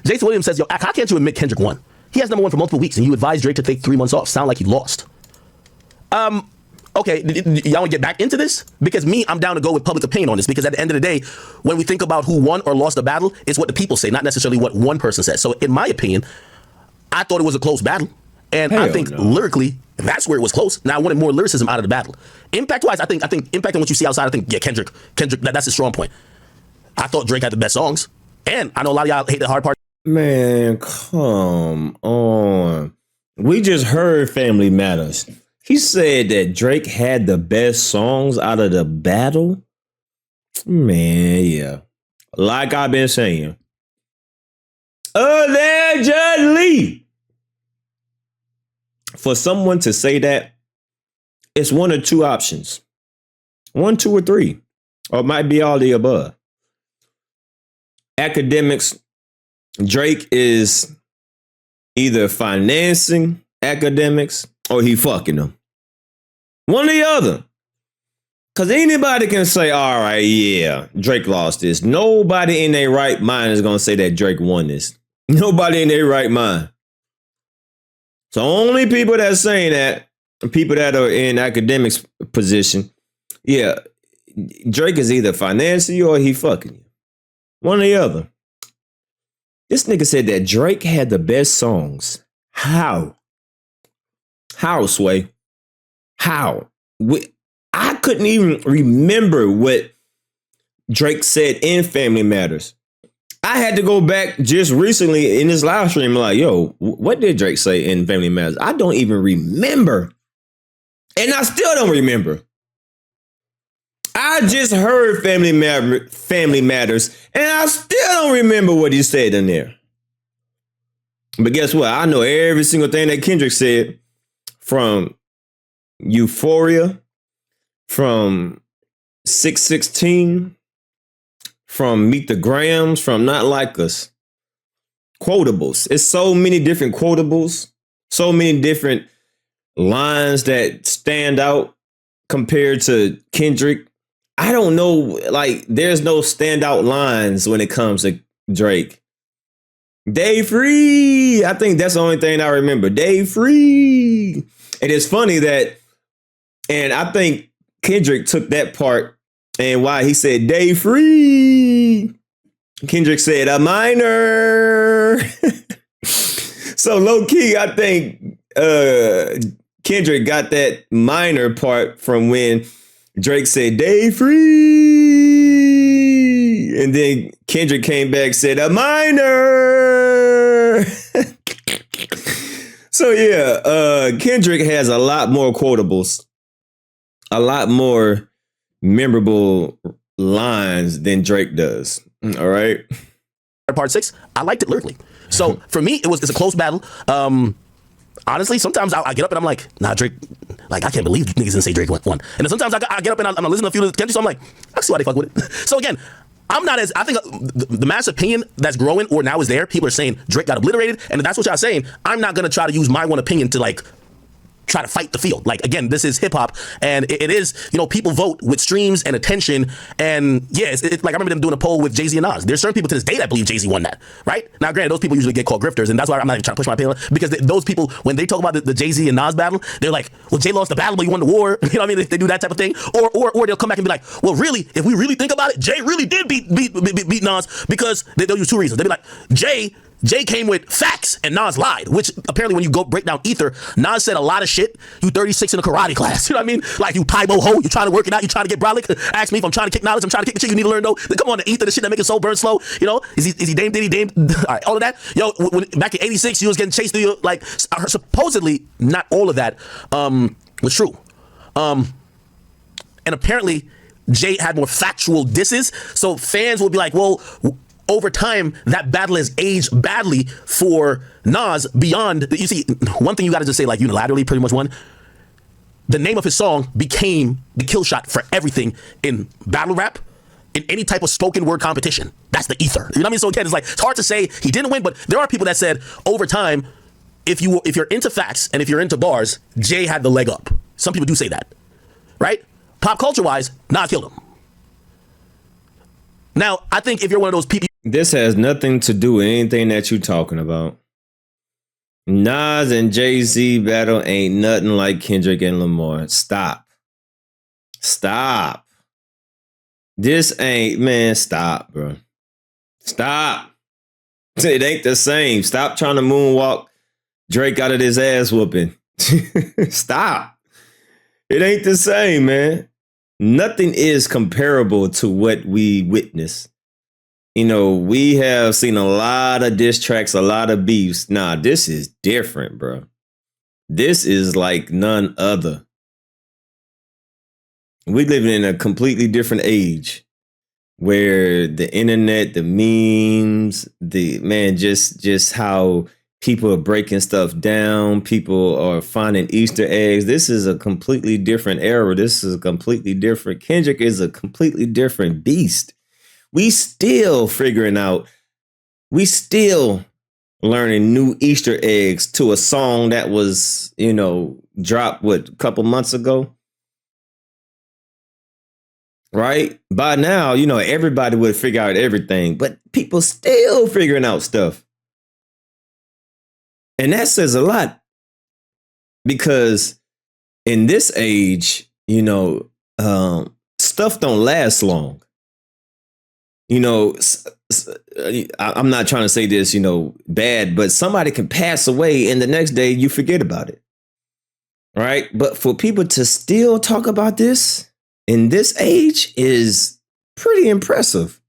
Jason Williams says, yo, how can't you admit Kendrick won? He has number one for multiple weeks, and you advised Drake to take 3 months off. Sound like he lost. Okay, y'all want to get back into this? Because I'm down to go with public opinion on this, because at the end of the day, when we think about who won or lost the battle, it's what the people say, not necessarily what one person says. So in my opinion, I thought it was a close battle. And I think lyrically, that's where it was close. Now I wanted more lyricism out of the battle. Impact-wise, I think impact on what you see outside, I think, yeah, Kendrick, that's his strong point. I thought Drake had the best songs. And I know a lot of y'all hate the hard part. Man, come on. We just heard Family Matters. He said that Drake had the best songs out of the battle. Man, yeah. Like I've been saying. Allegedly. For someone to say that, it's one or two options. 1, 2, or 3. Or it might be all the above. Akademiks, Drake is either financing Akademiks or he fucking them. One or the other. Because anybody can say, all right, yeah, Drake lost this. Nobody in their right mind is going to say that Drake won this. Nobody in their right mind. So only people that are saying that, people that are in Akademiks' position, yeah, Drake is either financing you or he fucking you. One or the other. This nigga said that Drake had the best songs. How? How, Sway? How? I couldn't even remember what Drake said in Family Matters. I had to go back just recently in this live stream, like, yo, what did Drake say in Family Matters? I don't even remember. And I still don't remember. I just heard Family Matters, and I still don't remember what he said in there. But guess what? I know every single thing that Kendrick said, from Euphoria, from 616, from Meet the Grams, from Not Like Us. Quotables. It's so many different quotables, so many different lines that stand out compared to Kendrick. I don't know, like, there's no standout lines when it comes to Drake. Day free. I think that's the only thing I remember. Day free. And it's funny that, and I think Kendrick took that part, and why he said day free, Kendrick said a minor. So low key, I think Kendrick got that minor part from when Drake said day free, and then Kendrick came back, said a minor. So yeah, Kendrick has a lot more quotables, a lot more memorable lines than Drake does. All right. Part 6, I liked it lyrically. So for me, it's a close battle. Honestly, sometimes I get up and I'm like, nah, Drake, like, I can't believe niggas didn't say Drake won. And then sometimes I get up and I'm listening to a few of the Kendrick, so I'm like, I see why they fuck with it. So again, I'm not as, I think the mass opinion that's growing or now is there, people are saying Drake got obliterated, and if that's what y'all saying, I'm not gonna try to use my one opinion to like try to fight the field. Like, again, this is hip hop, and it is, you know, people vote with streams and attention, and yeah, it's like, I remember them doing a poll with Jay-Z and Nas. There's certain people to this day that believe Jay-Z won that, right? Now, granted, those people usually get called grifters, and that's why I'm not even trying to push my opinion, because those people, when they talk about the Jay-Z and Nas battle, they're like, well, Jay lost the battle, but he won the war. You know what I mean? They do that type of thing, or they'll come back and be like, well, really, if we really think about it, Jay really did beat Nas, because they'll use 2 reasons. They'll be like, Jay came with facts and Nas lied, which apparently when you go break down Ether, Nas said a lot of shit. You 36 in a karate class. You know what I mean? Like, you Taibo ho, you trying to work it out, you trying to get brolic. Ask me if I'm trying to kick knowledge, I'm trying to kick the shit you need to learn though. Then come on, the Ether, the shit that make it so burn slow. You know, is he Dame Diddy, Dame? All right, all of that. Yo, back in 86, you was getting chased through your, like, supposedly not all of that was true. And apparently Jay had more factual disses. So fans will be like, well, over time, that battle has aged badly for Nas beyond, you see, one thing you gotta just say, like, unilaterally pretty much won. The name of his song became the kill shot for everything in battle rap, in any type of spoken word competition. That's the Ether. You know what I mean? So again, it's like, it's hard to say he didn't win, but there are people that said over time, if you're into facts and if you're into bars, Jay had the leg up. Some people do say that, right? Pop culture wise, Nas killed him. Now, I think if you're one of those people, This has nothing to do with anything that you're talking about. Nas and Jay-Z battle ain't nothing like Kendrick and Lamar. Stop. This ain't, man, stop, bro. Stop. It ain't the same. Stop trying to moonwalk Drake out of this ass whooping. Stop. It ain't the same, man. Nothing is comparable to what we witnessed. You know, we have seen a lot of diss tracks, a lot of beefs. Nah, this is different, bro. This is like none other. We live in a completely different age where the internet, the memes, just how people are breaking stuff down. People are finding Easter eggs. This is a completely different era. This is a completely different. Kendrick is a completely different beast. We still learning new Easter eggs to a song that was, dropped, a couple months ago? Right? By now, everybody would figure out everything, but people still figuring out stuff. And that says a lot, because in this age, stuff don't last long. I'm not trying to say this, bad, but somebody can pass away and the next day you forget about it. Right? But for people to still talk about this in this age is pretty impressive.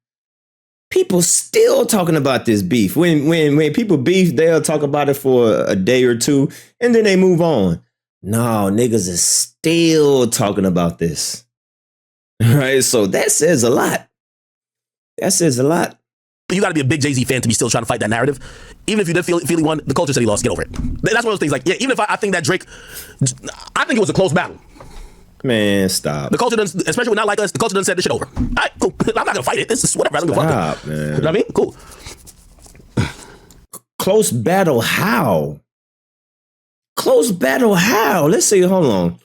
People still talking about this beef. When people beef, they'll talk about it for a day or two and then they move on. No, niggas is still talking about this. Right? So that says a lot. That says a lot. you got to be a big Jay-Z fan to be still trying to fight that narrative. Even if you did feel he won, the culture said he lost. Get over it. That's one of those things. Like, yeah, even if I think that Drake, I think it was a close battle. Man, stop. The culture doesn't, especially with Not Like Us, the culture done said this shit over. All right, cool. I'm not gonna fight it. This is whatever. I don't give a fuck. Man. You know what I mean? Cool. Close battle how? Close battle how? Let's see. Hold on.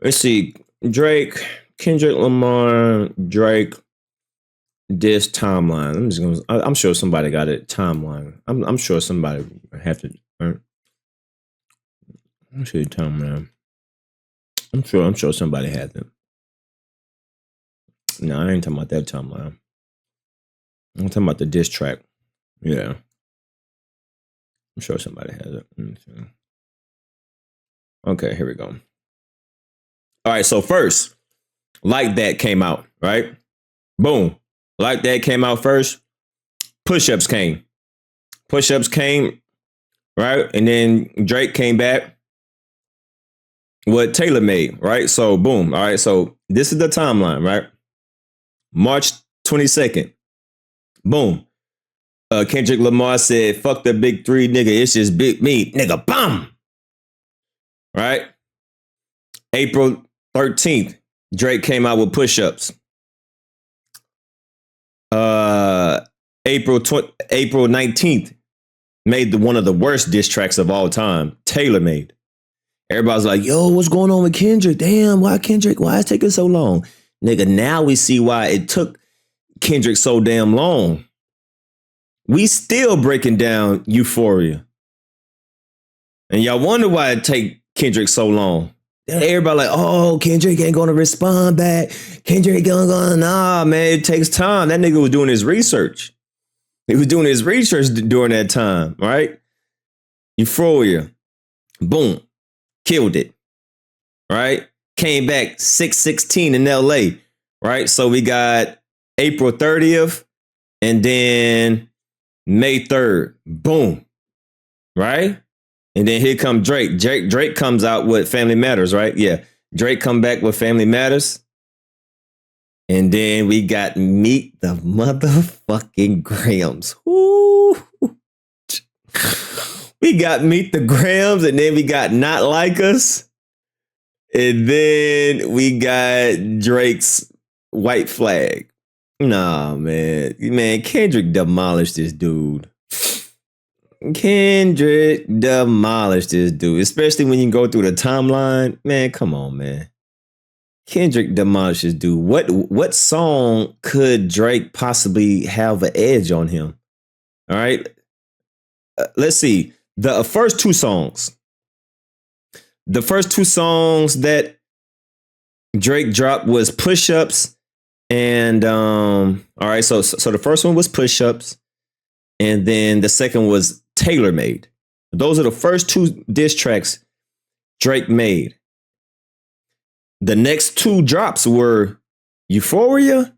Let's see. Drake, Kendrick Lamar, Drake. This timeline. I'm sure somebody got it. Timeline. I'm sure somebody have to. Right? Let's see timeline. I'm sure somebody had them. No, I ain't talking about that timeline. I'm talking about the diss track. Yeah. I'm sure somebody has it. Okay, here we go. All right, so first, Like That came out, right? Boom. Like That came out first. Push-Ups came. Push-Ups came, right? And then Drake came back. What Taylor made, right? So boom. All right. So this is the timeline, right? March 22nd. Boom. Kendrick Lamar said, fuck the big three, nigga. It's just big me, nigga. Bam. Right? April 13th, Drake came out with Push-Ups. April 19th, made one of the worst diss tracks of all time. Taylor made. Everybody's like, yo, what's going on with Kendrick? Damn, why Kendrick? Why is it taking so long? Nigga, now we see why it took Kendrick so damn long. We still breaking down Euphoria. And y'all wonder why it take Kendrick so long. Everybody like, oh, Kendrick ain't gonna respond back. Kendrick gonna, nah, man, it takes time. That nigga was doing his research. He was doing his research during that time, right? Euphoria. Boom. Killed it, right? Came back 6/16 in LA, right? So we got April 30th and then May 3rd. Boom, right? And then here come Drake. Drake comes out with Family Matters, right? Yeah, Drake come back with Family Matters. And then we got Meet the Motherfucking Grahams. Ooh. We got Meet the Grahams, and then we got Not Like Us. And then we got Drake's White Flag. Nah, man. Man, Kendrick demolished this dude. Kendrick demolished this dude. Especially when you go through the timeline. Man, come on, man. Kendrick demolishes dude. What song could Drake possibly have an edge on him? All right. Let's see. The first two songs. The first two songs that Drake dropped was Push Ups and all right, so the first one was Push Ups, and then the second was Tailor Made. Those are the first two diss tracks Drake made. The next two drops were Euphoria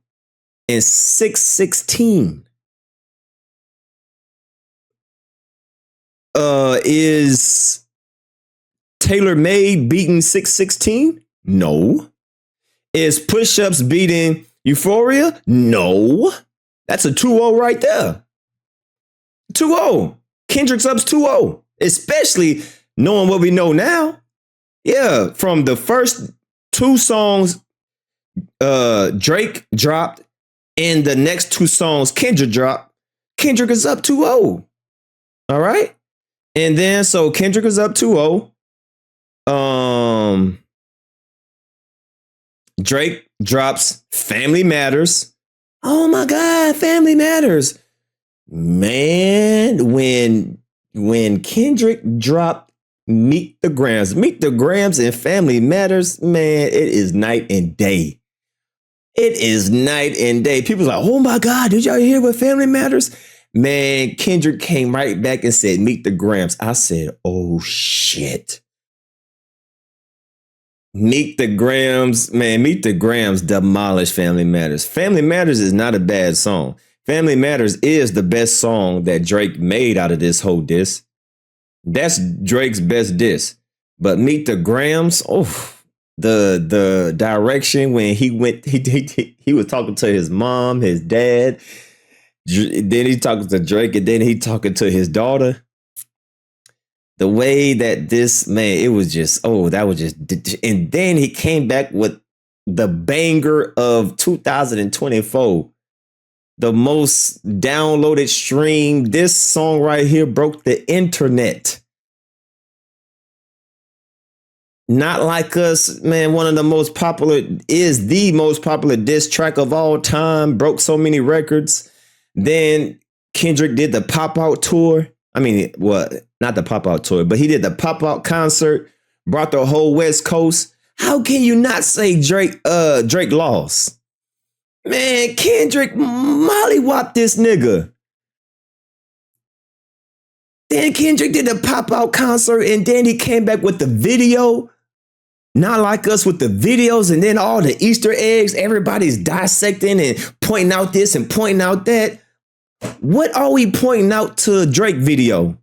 and 616. Is Tailor Made beating 616? No. Is Push Ups beating Euphoria? No. That's a 2-0 right there. 2-0. Kendrick's up 2-0. Especially knowing what we know now. Yeah, from the first two songs Drake dropped and the next two songs Kendrick dropped, Kendrick is up 2-0. All right? And then so Kendrick is up 2-0. Drake drops Family Matters. Oh my God, Family Matters. Man, when Kendrick dropped Meet the Grams and Family Matters, man, it is night and day. It is night and day. People's like, oh my God, did y'all hear what Family Matters? Man, Kendrick came right back and said, Meet the Grams. I said, oh shit. Meet the Grams, man, Meet the Grams demolished Family Matters. Family Matters is not a bad song. Family Matters is the best song that Drake made out of this whole diss. That's Drake's best diss. But Meet the Grams, oh, the direction when he went, he was talking to his mom, his dad, then he talking to Drake, and then he talking to his daughter. The way that this, man, it was just, oh, that was just, and then he came back with the banger of 2024. The most downloaded stream. This song right here broke the internet. Not Like Us, man, one of the most popular, is the most popular diss track of all time. Broke so many records. Then Kendrick did the Pop Out tour. I mean, well, not the Pop Out tour, but he did the Pop Out concert, brought the whole West Coast. How can you not say Drake lost? Man, Kendrick mollywopped this nigga. Then Kendrick did the Pop Out concert, and then he came back with the video. Not Like Us with the videos, and then all the Easter eggs. Everybody's dissecting and pointing out this and pointing out that. What are we pointing out to Drake video?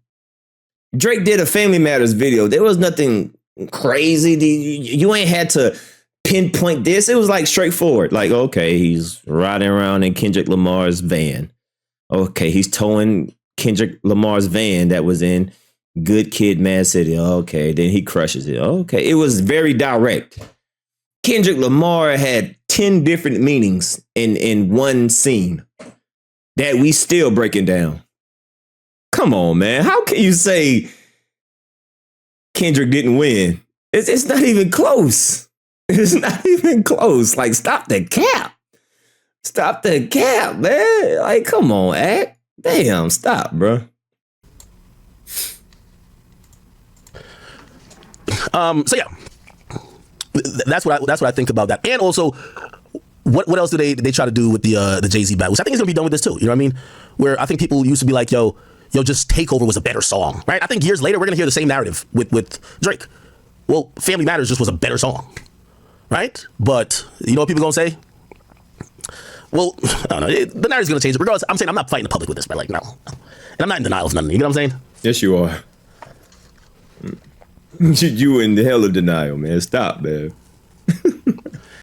Drake did a Family Matters video. There was nothing crazy. You ain't had to pinpoint this. It was like straightforward. Like, okay, he's riding around in Kendrick Lamar's van. Okay, he's towing Kendrick Lamar's van that was in Good Kid, Mad City. Okay, then he crushes it. Okay, it was very direct. Kendrick Lamar had 10 different meanings in one scene that we still breaking down. Come on, man. How can you say Kendrick didn't win? It's not even close. It's not even close. Like, stop the cap. Stop the cap, man. Like, come on, act. Damn, stop, bro. So yeah, that's what I think about that. And also, what else do they try to do with the Jay-Z battle? Which I think is gonna be done with this too. You know what I mean? Where I think people used to be like, yo, just Takeover was a better song, right? I think years later we're gonna hear the same narrative with Drake. Well, Family Matters just was a better song, right? But you know what people gonna say? Well, I don't know. The narrative's gonna change. Regardless, I'm saying I'm not fighting the public with this, but like, no. And I'm not in denial of nothing. You know what I'm saying? Yes, you are. You in the hell of denial, man. Stop, man.